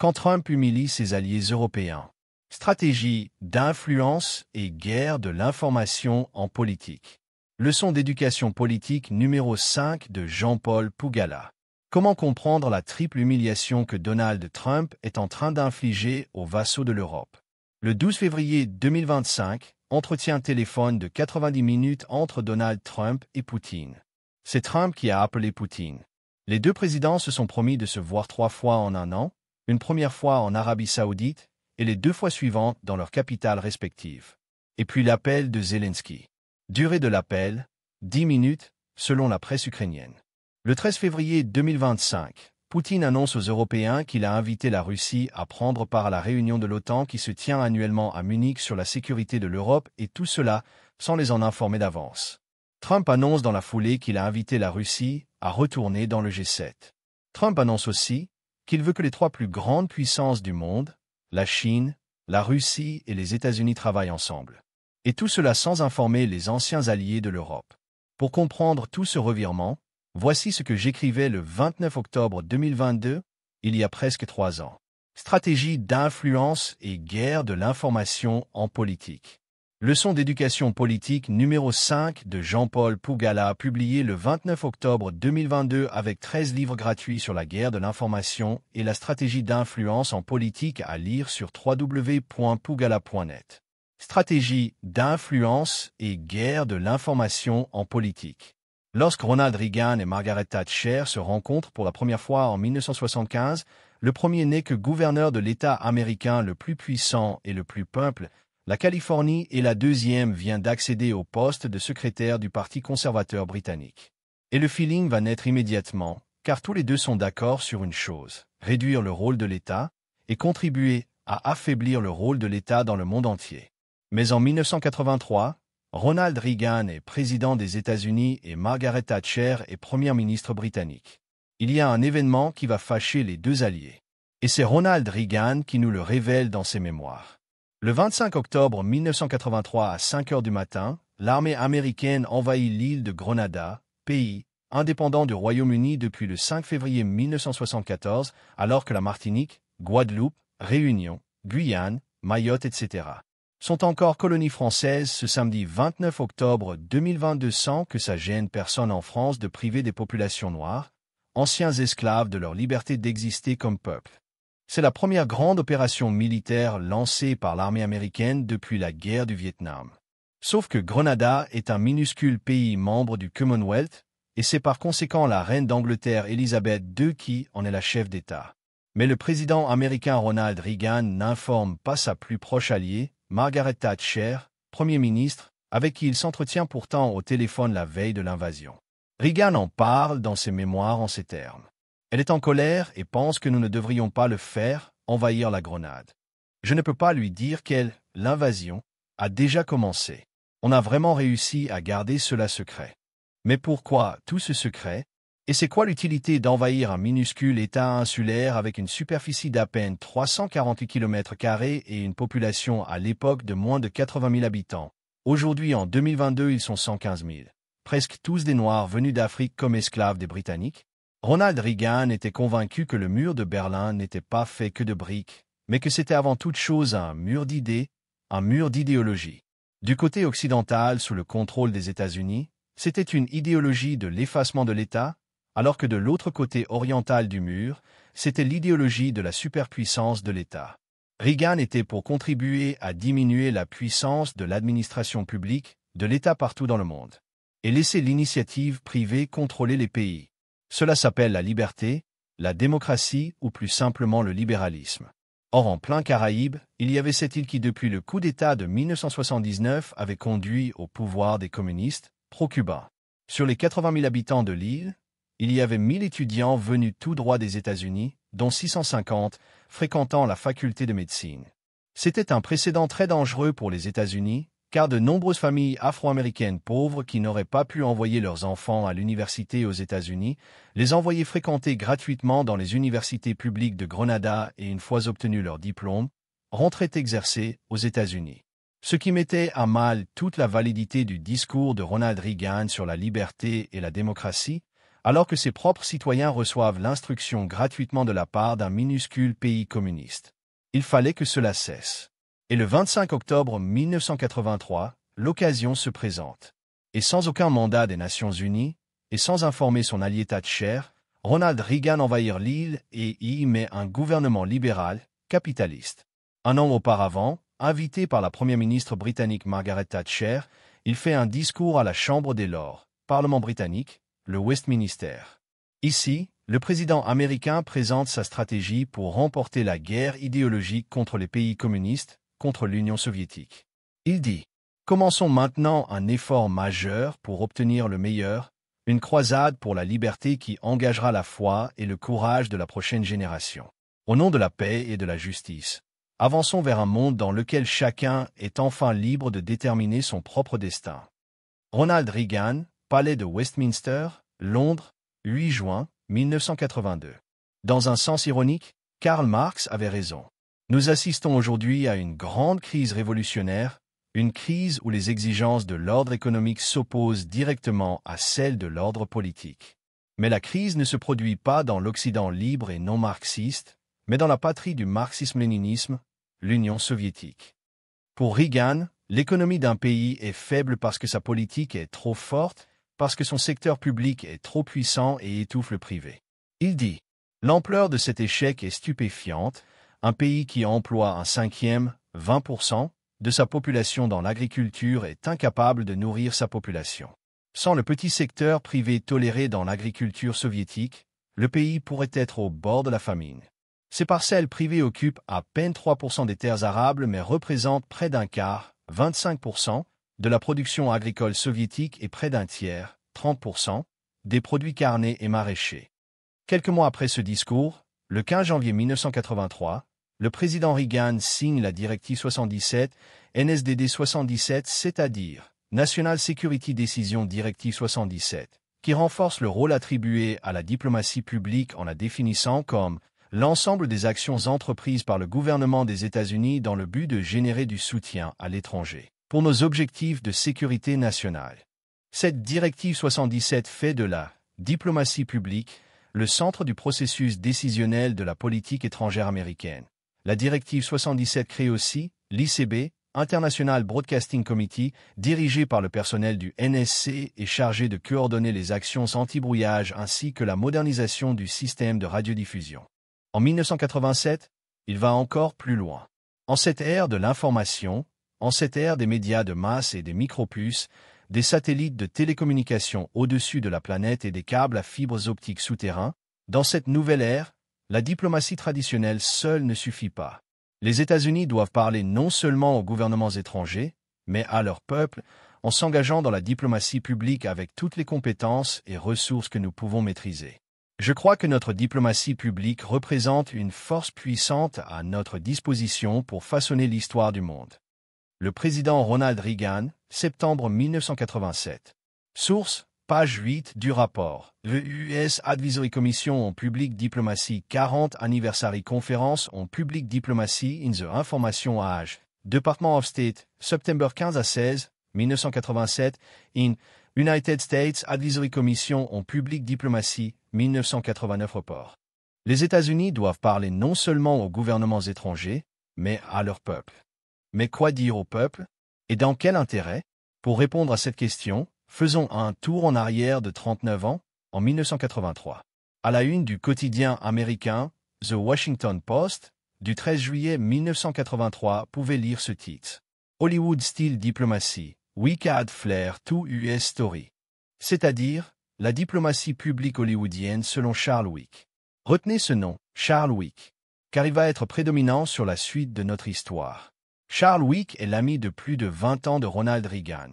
quand Trump humilie ses alliés européens. Stratégie d'influence et guerre de l'information en politique. Leçon d'éducation politique numéro 5 de Jean-Paul Pougala. Comment comprendre la triple humiliation que Donald Trump est en train d'infliger aux vassaux de l'Europe? Le 12 février 2025, entretien téléphone de 90 minutes entre Donald Trump et Poutine. C'est Trump qui a appelé Poutine. Les deux présidents se sont promis de se voir 3 fois en un an, une première fois en Arabie Saoudite et les 2 fois suivantes dans leurs capitales respectives. Et puis l'appel de Zelensky. Durée de l'appel, 10 minutes, selon la presse ukrainienne. Le 13 février 2025, Poutine annonce aux Européens qu'il a invité la Russie à prendre part à la réunion de l'OTAN qui se tient annuellement à Munich sur la sécurité de l'Europe et tout cela sans les en informer d'avance. Trump annonce dans la foulée qu'il a invité la Russie à retourner dans le G7. Trump annonce aussi qu'il veut que les 3 plus grandes puissances du monde, la Chine, la Russie et les États-Unis travaillent ensemble. Et tout cela sans informer les anciens alliés de l'Europe. Pour comprendre tout ce revirement, voici ce que j'écrivais le 29 octobre 2022, il y a presque 3 ans. Stratégie d'influence et guerre de l'information en politique. Leçon d'éducation politique numéro 5 de Jean-Paul Pougala, publié le 29 octobre 2022 avec 13 livres gratuits sur la guerre de l'information et la stratégie d'influence en politique à lire sur www.pougala.net. Stratégie d'influence et guerre de l'information en politique. Lorsque Ronald Reagan et Margaret Thatcher se rencontrent pour la première fois en 1975, le premier n'est que gouverneur de l'État américain le plus puissant et le plus peuple, la Californie, et la deuxième vient d'accéder au poste de secrétaire du Parti conservateur britannique. Et le feeling va naître immédiatement, car tous les deux sont d'accord sur une chose, réduire le rôle de l'État et contribuer à affaiblir le rôle de l'État dans le monde entier. Mais en 1983, Ronald Reagan est président des États-Unis et Margaret Thatcher est première ministre britannique. Il y a un événement qui va fâcher les deux alliés. Et c'est Ronald Reagan qui nous le révèle dans ses mémoires. Le 25 octobre 1983 à 5 heures du matin, l'armée américaine envahit l'île de Grenada, pays indépendant du Royaume-Uni depuis le 5 février 1974, alors que la Martinique, Guadeloupe, Réunion, Guyane, Mayotte, etc. sont encore colonies françaises ce samedi 29 octobre 2022 sans que ça gêne personne en France de priver des populations noires, anciens esclaves de leur liberté d'exister comme peuple. C'est la première grande opération militaire lancée par l'armée américaine depuis la guerre du Vietnam. Sauf que Grenada est un minuscule pays membre du Commonwealth, et c'est par conséquent la reine d'Angleterre Elizabeth II qui en est la chef d'État. Mais le président américain Ronald Reagan n'informe pas sa plus proche alliée, Margaret Thatcher, Premier ministre, avec qui il s'entretient pourtant au téléphone la veille de l'invasion. Reagan en parle dans ses mémoires en ces termes. Elle est en colère et pense que nous ne devrions pas le faire, envahir la Grenade. Je ne peux pas lui dire l'invasion, a déjà commencé. On a vraiment réussi à garder cela secret. Mais pourquoi tout ce secret? Et c'est quoi l'utilité d'envahir un minuscule État insulaire avec une superficie d'à peine 348 km² et une population à l'époque de moins de 80 000 habitants? Aujourd'hui, en 2022, ils sont 115 000. Presque tous des Noirs venus d'Afrique comme esclaves des Britanniques. Ronald Reagan était convaincu que le mur de Berlin n'était pas fait que de briques, mais que c'était avant toute chose un mur d'idées, un mur d'idéologie. Du côté occidental, sous le contrôle des États-Unis, c'était une idéologie de l'effacement de l'État, alors que de l'autre côté oriental du mur, c'était l'idéologie de la superpuissance de l'État. Reagan était pour contribuer à diminuer la puissance de l'administration publique, de l'État partout dans le monde, et laisser l'initiative privée contrôler les pays. Cela s'appelle la liberté, la démocratie ou plus simplement le libéralisme. Or, en plein Caraïbes, il y avait cette île qui, depuis le coup d'État de 1979, avait conduit au pouvoir des communistes pro-cubains. Sur les 80 000 habitants de l'île, il y avait 1000 étudiants venus tout droit des États-Unis, dont 650 fréquentant la faculté de médecine. C'était un précédent très dangereux pour les États-Unis, car de nombreuses familles afro-américaines pauvres qui n'auraient pas pu envoyer leurs enfants à l'université aux États-Unis, les envoyaient fréquenter gratuitement dans les universités publiques de Grenada et une fois obtenu leur diplôme, rentraient exercer aux États-Unis. Ce qui mettait à mal toute la validité du discours de Ronald Reagan sur la liberté et la démocratie, alors que ses propres citoyens reçoivent l'instruction gratuitement de la part d'un minuscule pays communiste. Il fallait que cela cesse. Et le 25 octobre 1983, l'occasion se présente. Et sans aucun mandat des Nations Unies, et sans informer son allié Thatcher, Ronald Reagan envahit l'île et y met un gouvernement libéral, capitaliste. Un an auparavant, invité par la première ministre britannique Margaret Thatcher, il fait un discours à la Chambre des Lords, Parlement britannique, le Westminster. Ici, le président américain présente sa stratégie pour remporter la guerre idéologique contre les pays communistes, contre l'Union soviétique. Il dit « Commençons maintenant un effort majeur pour obtenir le meilleur, une croisade pour la liberté qui engagera la foi et le courage de la prochaine génération. Au nom de la paix et de la justice, avançons vers un monde dans lequel chacun est enfin libre de déterminer son propre destin. » Ronald Reagan, Palais de Westminster, Londres, 8 juin 1982. Dans un sens ironique, Karl Marx avait raison. Nous assistons aujourd'hui à une grande crise révolutionnaire, une crise où les exigences de l'ordre économique s'opposent directement à celles de l'ordre politique. Mais la crise ne se produit pas dans l'Occident libre et non marxiste, mais dans la patrie du marxisme-léninisme, l'Union soviétique. Pour Reagan, l'économie d'un pays est faible parce que sa politique est trop forte, parce que son secteur public est trop puissant et étouffe le privé. Il dit « L'ampleur de cet échec est stupéfiante, un pays qui emploie un cinquième, 20%, de sa population dans l'agriculture est incapable de nourrir sa population. Sans le petit secteur privé toléré dans l'agriculture soviétique, le pays pourrait être au bord de la famine. Ces parcelles privées occupent à peine 3% des terres arables mais représentent près d'un quart, 25%, de la production agricole soviétique et près d'un tiers, 30%, des produits carnés et maraîchers. Quelques mois après ce discours, le 15 janvier 1983, le président Reagan signe la directive 77, NSDD 77, c'est-à-dire National Security Decision Directive 77, qui renforce le rôle attribué à la diplomatie publique en la définissant comme l'ensemble des actions entreprises par le gouvernement des États-Unis dans le but de générer du soutien à l'étranger pour nos objectifs de sécurité nationale. Cette directive 77 fait de la diplomatie publique le centre du processus décisionnel de la politique étrangère américaine. La directive 77 crée aussi l'ICB, International Broadcasting Committee, dirigé par le personnel du NSC et chargé de coordonner les actions anti-brouillage ainsi que la modernisation du système de radiodiffusion. En 1987, il va encore plus loin. En cette ère de l'information, en cette ère des médias de masse et des micropuces, des satellites de télécommunications au-dessus de la planète et des câbles à fibres optiques souterrains, dans cette nouvelle ère, la diplomatie traditionnelle seule ne suffit pas. Les États-Unis doivent parler non seulement aux gouvernements étrangers, mais à leur peuple, en s'engageant dans la diplomatie publique avec toutes les compétences et ressources que nous pouvons maîtriser. Je crois que notre diplomatie publique représente une force puissante à notre disposition pour façonner l'histoire du monde. Le président Ronald Reagan, septembre 1987. Source, page 8 du rapport. The US Advisory Commission on Public Diplomacy 40 Anniversary Conference on Public Diplomacy in the Information Age. Department of State, September 15 à 16, 1987, in United States Advisory Commission on Public Diplomacy, 1989 report. Les États-Unis doivent parler non seulement aux gouvernements étrangers, mais à leur peuple. Mais quoi dire au peuple? Et dans quel intérêt? Pour répondre à cette question, faisons un tour en arrière de 39 ans, en 1983. À la une du quotidien américain, The Washington Post, du 13 juillet 1983, pouvait lire ce titre. Hollywood Style Diplomacy, Week Add Flair to US Story. C'est-à-dire, la diplomatie publique hollywoodienne selon Charles Wick. Retenez ce nom, Charles Wick, car il va être prédominant sur la suite de notre histoire. Charles Wick est l'ami de plus de 20 ans de Ronald Reagan.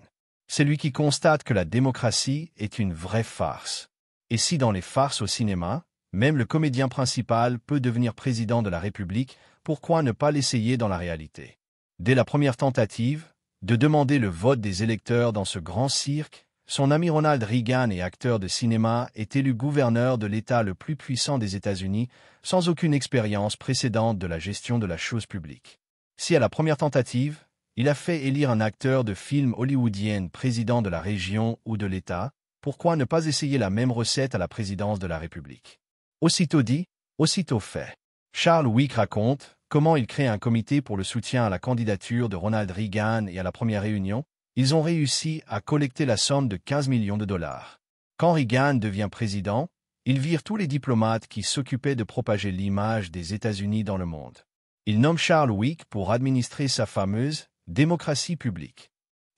C'est lui qui constate que la démocratie est une vraie farce. Et si dans les farces au cinéma, même le comédien principal peut devenir président de la République, pourquoi ne pas l'essayer dans la réalité? Dès la première tentative, de demander le vote des électeurs dans ce grand cirque, son ami Ronald Reagan et acteur de cinéma est élu gouverneur de l'État le plus puissant des États-Unis sans aucune expérience précédente de la gestion de la chose publique. Si à la première tentative, il a fait élire un acteur de film hollywoodien président de la région ou de l'État, Pourquoi ne pas essayer la même recette à la présidence de la République? Aussitôt dit, aussitôt fait. Charles Wick raconte comment il crée un comité pour le soutien à la candidature de Ronald Reagan et à la première réunion, ils ont réussi à collecter la somme de 15 millions de dollars. Quand Reagan devient président, ils virent tous les diplomates qui s'occupaient de propager l'image des États-Unis dans le monde. Il nomme Charles Wick pour administrer sa fameuse démocratie publique.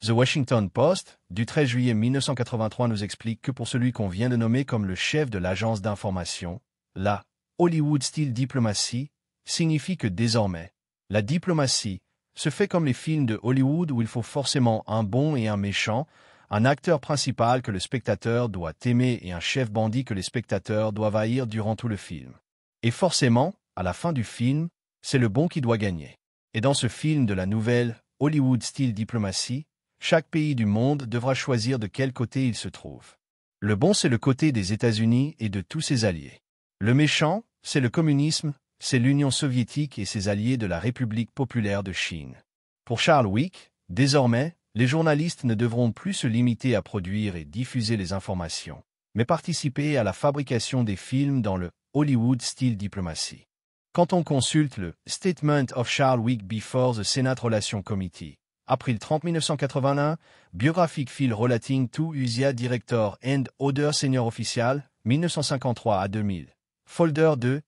The Washington Post, du 13 juillet 1983, nous explique que pour celui qu'on vient de nommer comme le chef de l'agence d'information, la Hollywood Style Diplomacy signifie que désormais, la diplomatie se fait comme les films de Hollywood où il faut forcément un bon et un méchant, un acteur principal que le spectateur doit aimer et un chef bandit que les spectateurs doivent haïr durant tout le film. Et forcément, à la fin du film, c'est le bon qui doit gagner. Et dans ce film de la nouvelle Hollywood Style Diplomacy, chaque pays du monde devra choisir de quel côté il se trouve. Le bon, c'est le côté des États-Unis et de tous ses alliés. Le méchant, c'est le communisme, c'est l'Union soviétique et ses alliés de la République populaire de Chine. Pour Charles Wick, désormais, les journalistes ne devront plus se limiter à produire et diffuser les informations, mais participer à la fabrication des films dans le Hollywood Style Diplomacy. Quand on consulte le Statement of Charles Wick Before the Senate Relations Committee, April 30 1981, Biographic File Relating to USIA Director and Other Senior Official, 1953 à 2000. Folder 2,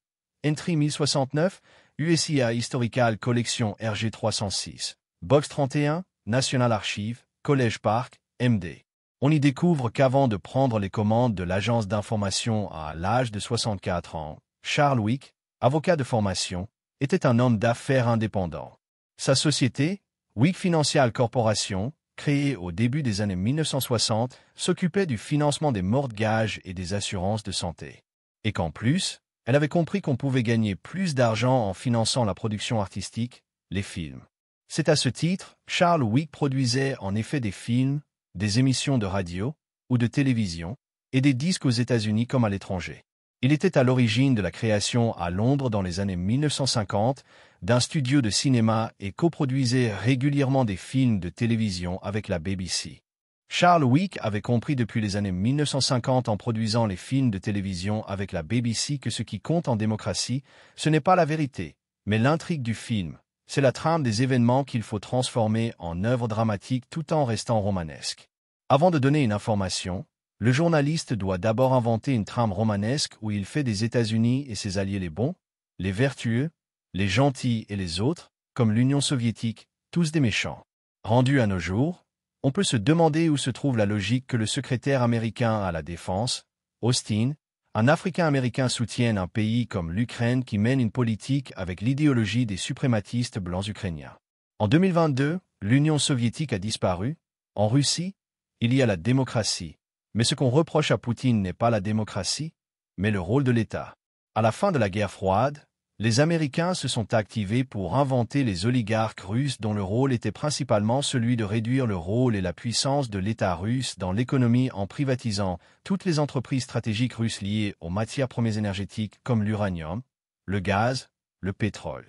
Entry 1069, USIA Historical Collection RG 306, Box 31, National Archive, College Park, MD. On y découvre qu'avant de prendre les commandes de l'agence d'information à l'âge de 64 ans, Charles Wick, avocat de formation, était un homme d'affaires indépendant. Sa société, Wick Financial Corporation, créée au début des années 1960, s'occupait du financement des mortgages et des assurances de santé. Et qu'en plus, elle avait compris qu'on pouvait gagner plus d'argent en finançant la production artistique, les films. C'est à ce titre, Charles Wick produisait en effet des films, des émissions de radio ou de télévision, et des disques aux États-Unis comme à l'étranger. Il était à l'origine de la création à Londres dans les années 1950 d'un studio de cinéma et coproduisait régulièrement des films de télévision avec la BBC. Charles Wick avait compris depuis les années 1950 en produisant les films de télévision avec la BBC que ce qui compte en démocratie, ce n'est pas la vérité, mais l'intrigue du film. C'est la trame des événements qu'il faut transformer en œuvre dramatique tout en restant romanesque. Avant de donner une information, le journaliste doit d'abord inventer une trame romanesque où il fait des États-Unis et ses alliés les bons, les vertueux, les gentils et les autres, comme l'Union soviétique, tous des méchants. Rendu à nos jours, on peut se demander où se trouve la logique que le secrétaire américain à la Défense, Austin, un Africain-Américain soutienne un pays comme l'Ukraine qui mène une politique avec l'idéologie des suprématistes blancs ukrainiens. En 2022, l'Union soviétique a disparu. En Russie, il y a la démocratie. Mais ce qu'on reproche à Poutine n'est pas la démocratie, mais le rôle de l'État. À la fin de la guerre froide, les Américains se sont activés pour inventer les oligarques russes dont le rôle était principalement celui de réduire le rôle et la puissance de l'État russe dans l'économie en privatisant toutes les entreprises stratégiques russes liées aux matières premières énergétiques comme l'uranium, le gaz, le pétrole.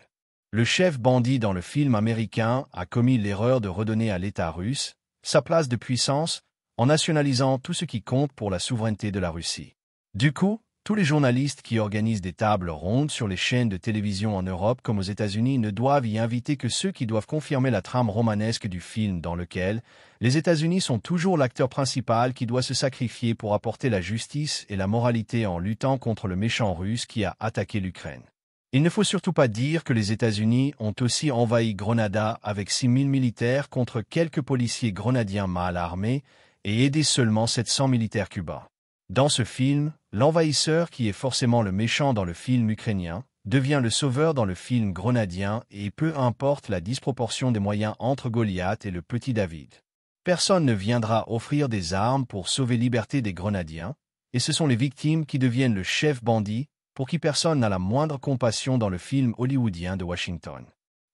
Le chef bandit dans le film américain a commis l'erreur de redonner à l'État russe sa place de puissance en nationalisant tout ce qui compte pour la souveraineté de la Russie. Du coup, tous les journalistes qui organisent des tables rondes sur les chaînes de télévision en Europe comme aux États-Unis ne doivent y inviter que ceux qui doivent confirmer la trame romanesque du film dans lequel les États-Unis sont toujours l'acteur principal qui doit se sacrifier pour apporter la justice et la moralité en luttant contre le méchant russe qui a attaqué l'Ukraine. Il ne faut surtout pas dire que les États-Unis ont aussi envahi Grenada avec 6 000 militaires contre quelques policiers grenadiens mal armés et aidé seulement 700 militaires cubains. Dans ce film, l'envahisseur qui est forcément le méchant dans le film ukrainien devient le sauveur dans le film grenadien et peu importe la disproportion des moyens entre Goliath et le petit David. Personne ne viendra offrir des armes pour sauver liberté des grenadiens, et ce sont les victimes qui deviennent le chef bandit pour qui personne n'a la moindre compassion dans le film hollywoodien de Washington.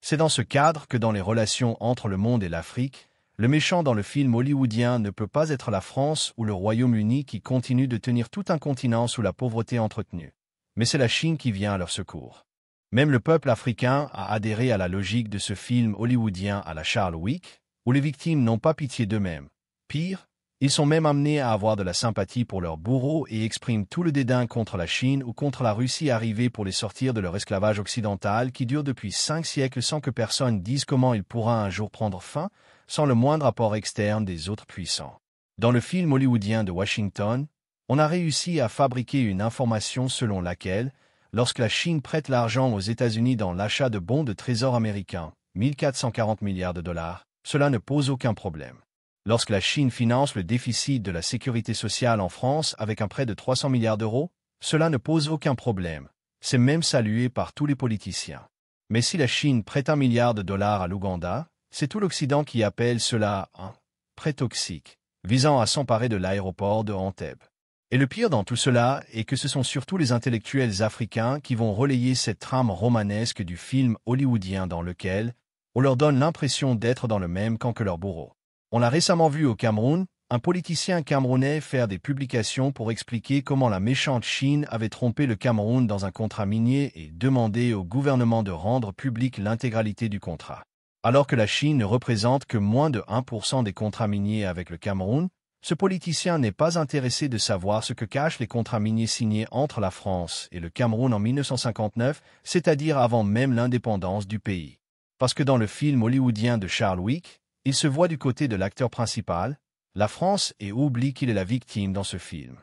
C'est dans ce cadre que dans les relations entre le monde et l'Afrique, le méchant dans le film hollywoodien ne peut pas être la France ou le Royaume-Uni qui continuent de tenir tout un continent sous la pauvreté entretenue. Mais c'est la Chine qui vient à leur secours. Même le peuple africain a adhéré à la logique de ce film hollywoodien à la Charles Wick, où les victimes n'ont pas pitié d'eux-mêmes. Pire, Ils sont même amenés à avoir de la sympathie pour leurs bourreaux et expriment tout le dédain contre la Chine ou contre la Russie arrivée pour les sortir de leur esclavage occidental qui dure depuis 5 siècles sans que personne dise comment il pourra un jour prendre fin, sans le moindre apport externe des autres puissants. Dans le film hollywoodien de Washington, on a réussi à fabriquer une information selon laquelle, lorsque la Chine prête l'argent aux États-Unis dans l'achat de bons de trésor américains, 1440 milliards de dollars, cela ne pose aucun problème. Lorsque la Chine finance le déficit de la sécurité sociale en France avec un prêt de 300 milliards d'euros, cela ne pose aucun problème. C'est même salué par tous les politiciens. Mais si la Chine prête 1 milliard de dollars à l'Ouganda, c'est tout l'Occident qui appelle cela un prêt toxique, visant à s'emparer de l'aéroport de Entebbe. Et le pire dans tout cela est que ce sont surtout les intellectuels africains qui vont relayer cette trame romanesque du film hollywoodien dans lequel on leur donne l'impression d'être dans le même camp que leurs bourreaux. On l'a récemment vu au Cameroun, un politicien camerounais faire des publications pour expliquer comment la méchante Chine avait trompé le Cameroun dans un contrat minier et demandé au gouvernement de rendre publique l'intégralité du contrat. Alors que la Chine ne représente que moins de 1% des contrats miniers avec le Cameroun, ce politicien n'est pas intéressé de savoir ce que cachent les contrats miniers signés entre la France et le Cameroun en 1959, c'est-à-dire avant même l'indépendance du pays. Parce que dans le film hollywoodien de Charles Wick, il se voit du côté de l'acteur principal, la France, et oublie qu'il est la victime dans ce film.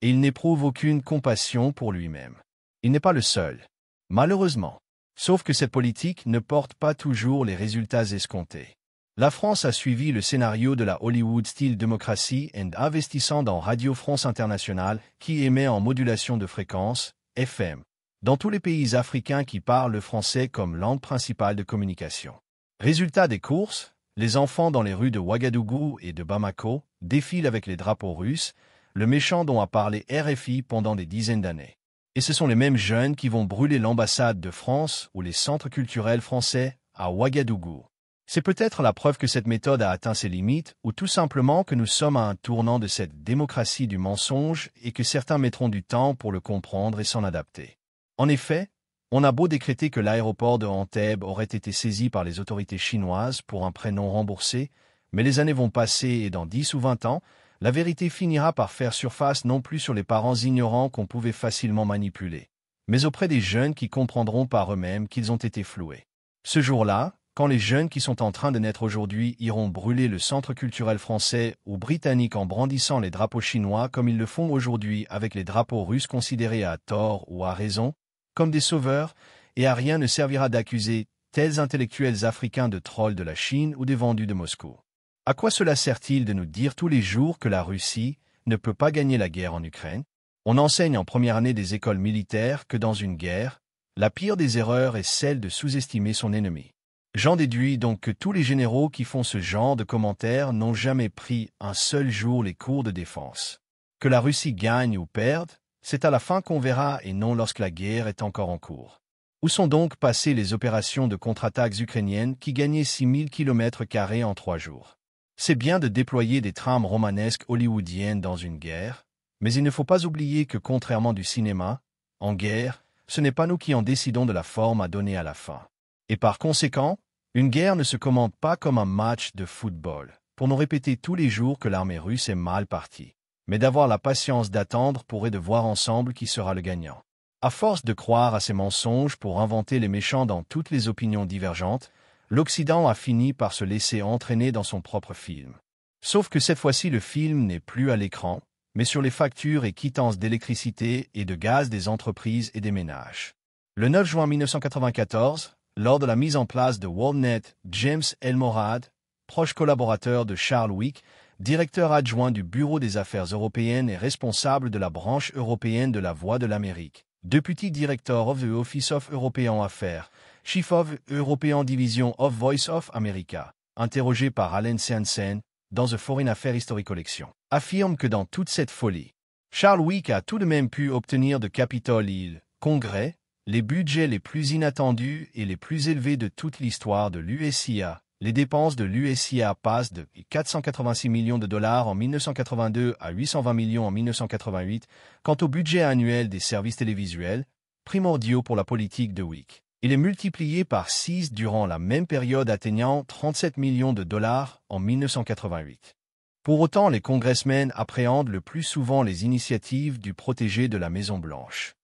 Et il n'éprouve aucune compassion pour lui-même. Il n'est pas le seul. Malheureusement. Sauf que cette politique ne porte pas toujours les résultats escomptés. La France a suivi le scénario de la Hollywood style démocratie en investissant dans Radio France Internationale qui émet en modulation de fréquence, FM, dans tous les pays africains qui parlent le français comme langue principale de communication. Résultat des courses, les enfants dans les rues de Ouagadougou et de Bamako défilent avec les drapeaux russes, le méchant dont a parlé RFI pendant des dizaines d'années. Et ce sont les mêmes jeunes qui vont brûler l'ambassade de France ou les centres culturels français à Ouagadougou. C'est peut-être la preuve que cette méthode a atteint ses limites ou tout simplement que nous sommes à un tournant de cette démocratie du mensonge et que certains mettront du temps pour le comprendre et s'en adapter. En effet, on a beau décréter que l'aéroport de Entebbe aurait été saisi par les autorités chinoises pour un prêt non remboursé, mais les années vont passer et dans 10 ou 20 ans, la vérité finira par faire surface non plus sur les parents ignorants qu'on pouvait facilement manipuler, mais auprès des jeunes qui comprendront par eux-mêmes qu'ils ont été floués. Ce jour-là, quand les jeunes qui sont en train de naître aujourd'hui iront brûler le centre culturel français ou britannique en brandissant les drapeaux chinois comme ils le font aujourd'hui avec les drapeaux russes considérés à tort ou à raison, comme des sauveurs, et à rien ne servira d'accuser tels intellectuels africains de trolls de la Chine ou des vendus de Moscou. À quoi cela sert-il de nous dire tous les jours que la Russie ne peut pas gagner la guerre en Ukraine? On enseigne en première année des écoles militaires que dans une guerre, la pire des erreurs est celle de sous-estimer son ennemi. J'en déduis donc que tous les généraux qui font ce genre de commentaires n'ont jamais pris un seul jour les cours de défense. Que la Russie gagne ou perde, c'est à la fin qu'on verra et non lorsque la guerre est encore en cours. Où sont donc passées les opérations de contre-attaques ukrainiennes qui gagnaient 6000 km² en 3 jours? C'est bien de déployer des trames romanesques hollywoodiennes dans une guerre, mais il ne faut pas oublier que contrairement du cinéma, en guerre, ce n'est pas nous qui en décidons de la forme à donner à la fin. Et par conséquent, une guerre ne se commande pas comme un match de football, pour nous répéter tous les jours que l'armée russe est mal partie, mais d'avoir la patience d'attendre pour et de voir ensemble qui sera le gagnant. À force de croire à ces mensonges pour inventer les méchants dans toutes les opinions divergentes, l'Occident a fini par se laisser entraîner dans son propre film. Sauf que cette fois-ci le film n'est plus à l'écran, mais sur les factures et quittances d'électricité et de gaz des entreprises et des ménages. Le 9 juin 1994, lors de la mise en place de WorldNet, James Elmorad, proche collaborateur de Charles Wick, directeur adjoint du Bureau des Affaires européennes et responsable de la branche européenne de la Voix de l'Amérique, Deputy Director of the Office of European Affairs, Chief of European Division of Voice of America, interrogé par Allen Sensen dans The Foreign Affairs History Collection, affirme que dans toute cette folie, Charles Wick a tout de même pu obtenir de Capitol Hill, Congrès, les budgets les plus inattendus et les plus élevés de toute l'histoire de l'USIA. Les dépenses de l'USIA passent de 486 millions de dollars en 1982 à 820 millions en 1988, quant au budget annuel des services télévisuels, primordiaux pour la politique de Wick. Il est multiplié par 6 durant la même période atteignant 37 millions de dollars en 1988. Pour autant, les congressmen appréhendent le plus souvent les initiatives du protégé de la Maison-Blanche.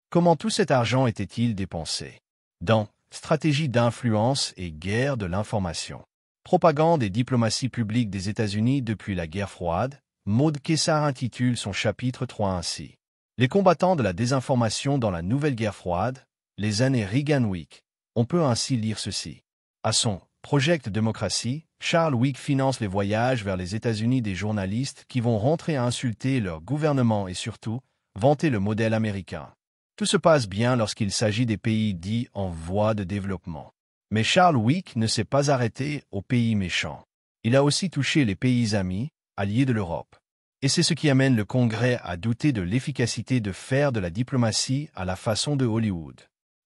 Comment tout cet argent était-il dépensé? Dans Stratégie d'influence et guerre de l'information. Propagande et diplomatie publique des États-Unis depuis la guerre froide, Maud Kessar intitule son chapitre 3 ainsi. Les combattants de la désinformation dans la nouvelle guerre froide, les années Reagan-Wick. On peut ainsi lire ceci. À son Project Démocratie, Charles Wick finance les voyages vers les États-Unis des journalistes qui vont rentrer à insulter leur gouvernement et surtout, vanter le modèle américain. Tout se passe bien lorsqu'il s'agit des pays dits en voie de développement. Mais Charles Wick ne s'est pas arrêté aux pays méchants. Il a aussi touché les pays amis, alliés de l'Europe. Et c'est ce qui amène le Congrès à douter de l'efficacité de faire de la diplomatie à la façon de Hollywood.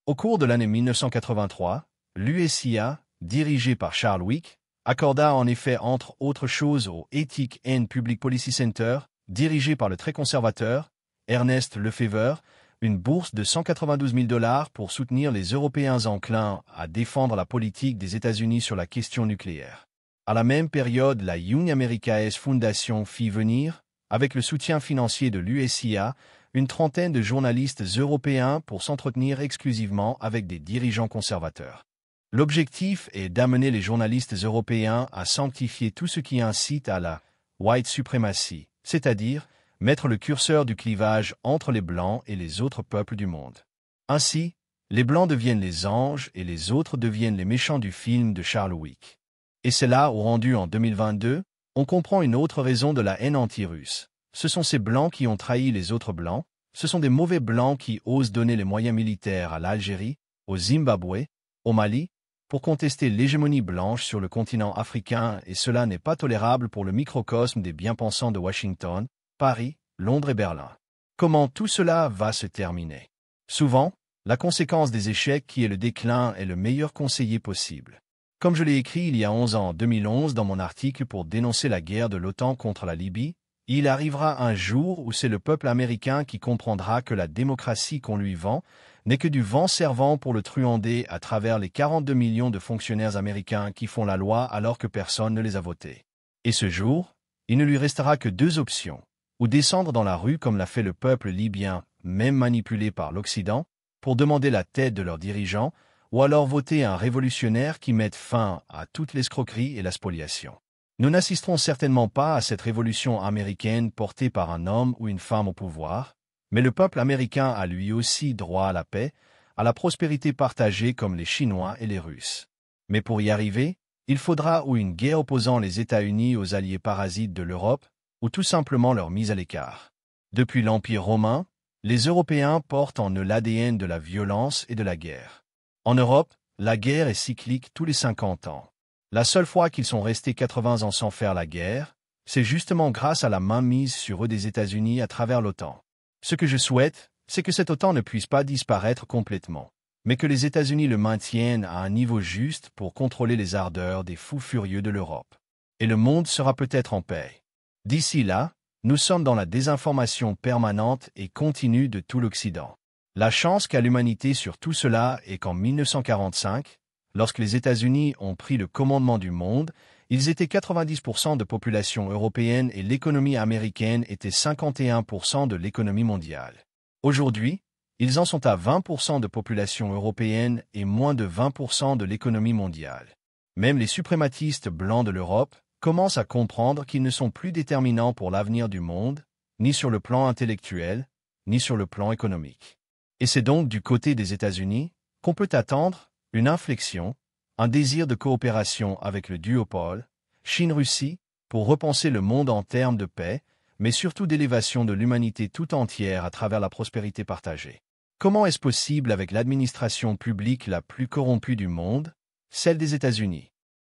Au cours de l'année 1983, l'USIA, dirigé par Charles Wick, accorda en effet entre autres choses au Ethics and Public Policy Center, dirigé par le très conservateur Ernest Lefever, une bourse de 192 000 $ pour soutenir les Européens enclins à défendre la politique des États-Unis sur la question nucléaire. À la même période, la Young America's Foundation fit venir, avec le soutien financier de l'USIA, une trentaine de journalistes européens pour s'entretenir exclusivement avec des dirigeants conservateurs. L'objectif est d'amener les journalistes européens à sanctifier tout ce qui incite à la « white supremacy », c'est-à-dire mettre le curseur du clivage entre les Blancs et les autres peuples du monde. Ainsi, les Blancs deviennent les anges et les autres deviennent les méchants du film de Charles Wick. Et c'est là où, rendu en 2022, on comprend une autre raison de la haine anti-russe. Ce sont ces Blancs qui ont trahi les autres Blancs, ce sont des mauvais Blancs qui osent donner les moyens militaires à l'Algérie, au Zimbabwe, au Mali, pour contester l'hégémonie blanche sur le continent africain, et cela n'est pas tolérable pour le microcosme des bien-pensants de Washington, Paris, Londres et Berlin. Comment tout cela va se terminer? Souvent, la conséquence des échecs qui est le déclin est le meilleur conseiller possible. Comme je l'ai écrit il y a 11 ans en 2011 dans mon article pour dénoncer la guerre de l'OTAN contre la Libye, il arrivera un jour où c'est le peuple américain qui comprendra que la démocratie qu'on lui vend n'est que du vent servant pour le truander à travers les 42 millions de fonctionnaires américains qui font la loi alors que personne ne les a votés. Et ce jour, il ne lui restera que deux options. Ou descendre dans la rue comme l'a fait le peuple libyen, même manipulé par l'Occident, pour demander la tête de leurs dirigeants, ou alors voter un révolutionnaire qui mette fin à toute l'escroquerie et la spoliation. Nous n'assisterons certainement pas à cette révolution américaine portée par un homme ou une femme au pouvoir, mais le peuple américain a lui aussi droit à la paix, à la prospérité partagée comme les Chinois et les Russes. Mais pour y arriver, il faudra ou une guerre opposant les États-Unis aux alliés parasites de l'Europe, ou tout simplement leur mise à l'écart. Depuis l'Empire romain, les Européens portent en eux l'ADN de la violence et de la guerre. En Europe, la guerre est cyclique tous les 50 ans. La seule fois qu'ils sont restés 80 ans sans faire la guerre, c'est justement grâce à la mainmise sur eux des États-Unis à travers l'OTAN. Ce que je souhaite, c'est que cette OTAN ne puisse pas disparaître complètement, mais que les États-Unis le maintiennent à un niveau juste pour contrôler les ardeurs des fous furieux de l'Europe. Et le monde sera peut-être en paix. D'ici là, nous sommes dans la désinformation permanente et continue de tout l'Occident. La chance qu'a l'humanité sur tout cela est qu'en 1945, lorsque les États-Unis ont pris le commandement du monde, ils étaient 90% de population européenne et l'économie américaine était 51% de l'économie mondiale. Aujourd'hui, ils en sont à 20% de population européenne et moins de 20% de l'économie mondiale. Même les suprématistes blancs de l'Europe commencent à comprendre qu'ils ne sont plus déterminants pour l'avenir du monde, ni sur le plan intellectuel, ni sur le plan économique. Et c'est donc du côté des États-Unis qu'on peut attendre une inflexion, un désir de coopération avec le duopole, Chine-Russie, pour repenser le monde en termes de paix, mais surtout d'élévation de l'humanité tout entière à travers la prospérité partagée. Comment est-ce possible avec l'administration publique la plus corrompue du monde, celle des États-Unis?